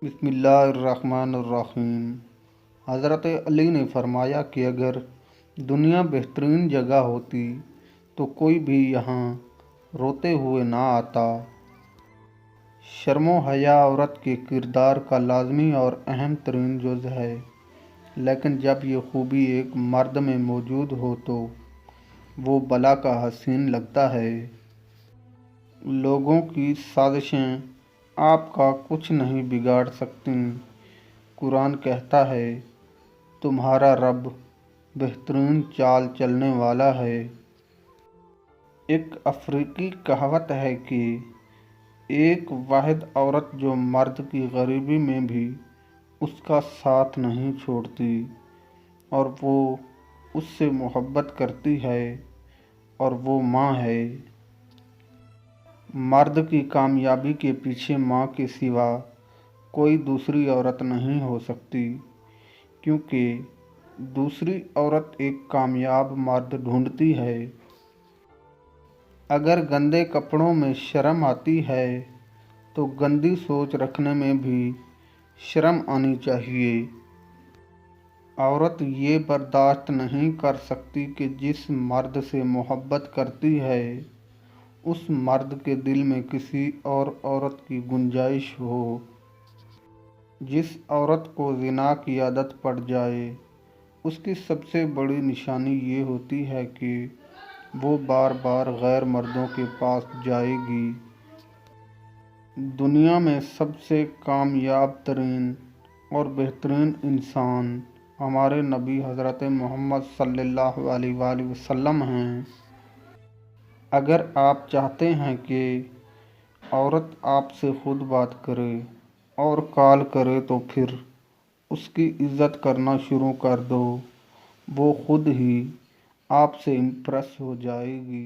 بسم اللہ الرحمن الرحیم۔ حضرت علی نے فرمایا کہ اگر دنیا بہترین جگہ ہوتی تو کوئی بھی یہاں روتے ہوئے نہ آتا۔ شرم و حیا عورت کے کردار کا لازمی اور اہم ترین جز ہے، لیکن جب یہ خوبی ایک مرد میں موجود ہو تو وہ بلا کا حسین لگتا ہے۔ لوگوں کی سازشیں آپ کا کچھ نہیں بگاڑ سکتیں۔ قرآن کہتا ہے، تمہارا رب بہترین چال چلنے والا ہے۔ ایک افریقی کہاوت ہے کہ ایک واحد عورت جو مرد کی غریبی میں بھی اس کا ساتھ نہیں چھوڑتی اور وہ اس سے محبت کرتی ہے، اور وہ ماں ہے۔ مرد کی کامیابی کے پیچھے ماں کے سوا کوئی دوسری عورت نہیں ہو سکتی، کیونکہ دوسری عورت ایک کامیاب مرد ڈھونڈتی ہے۔ اگر گندے کپڑوں میں شرم آتی ہے تو گندی سوچ رکھنے میں بھی شرم آنی چاہیے۔ عورت یہ برداشت نہیں کر سکتی کہ جس مرد سے محبت کرتی ہے اس مرد کے دل میں کسی اور عورت کی گنجائش ہو۔ جس عورت کو زنا کی عادت پڑ جائے اس کی سب سے بڑی نشانی یہ ہوتی ہے کہ وہ بار بار غیر مردوں کے پاس جائے گی۔ دنیا میں سب سے کامیاب ترین اور بہترین انسان ہمارے نبی حضرت محمد صلی اللہ علیہ وآلہ وسلم ہیں۔ اگر آپ چاہتے ہیں کہ عورت آپ سے خود بات کرے اور کال کرے تو پھر اس کی عزت کرنا شروع کر دو، وہ خود ہی آپ سے امپریس ہو جائے گی۔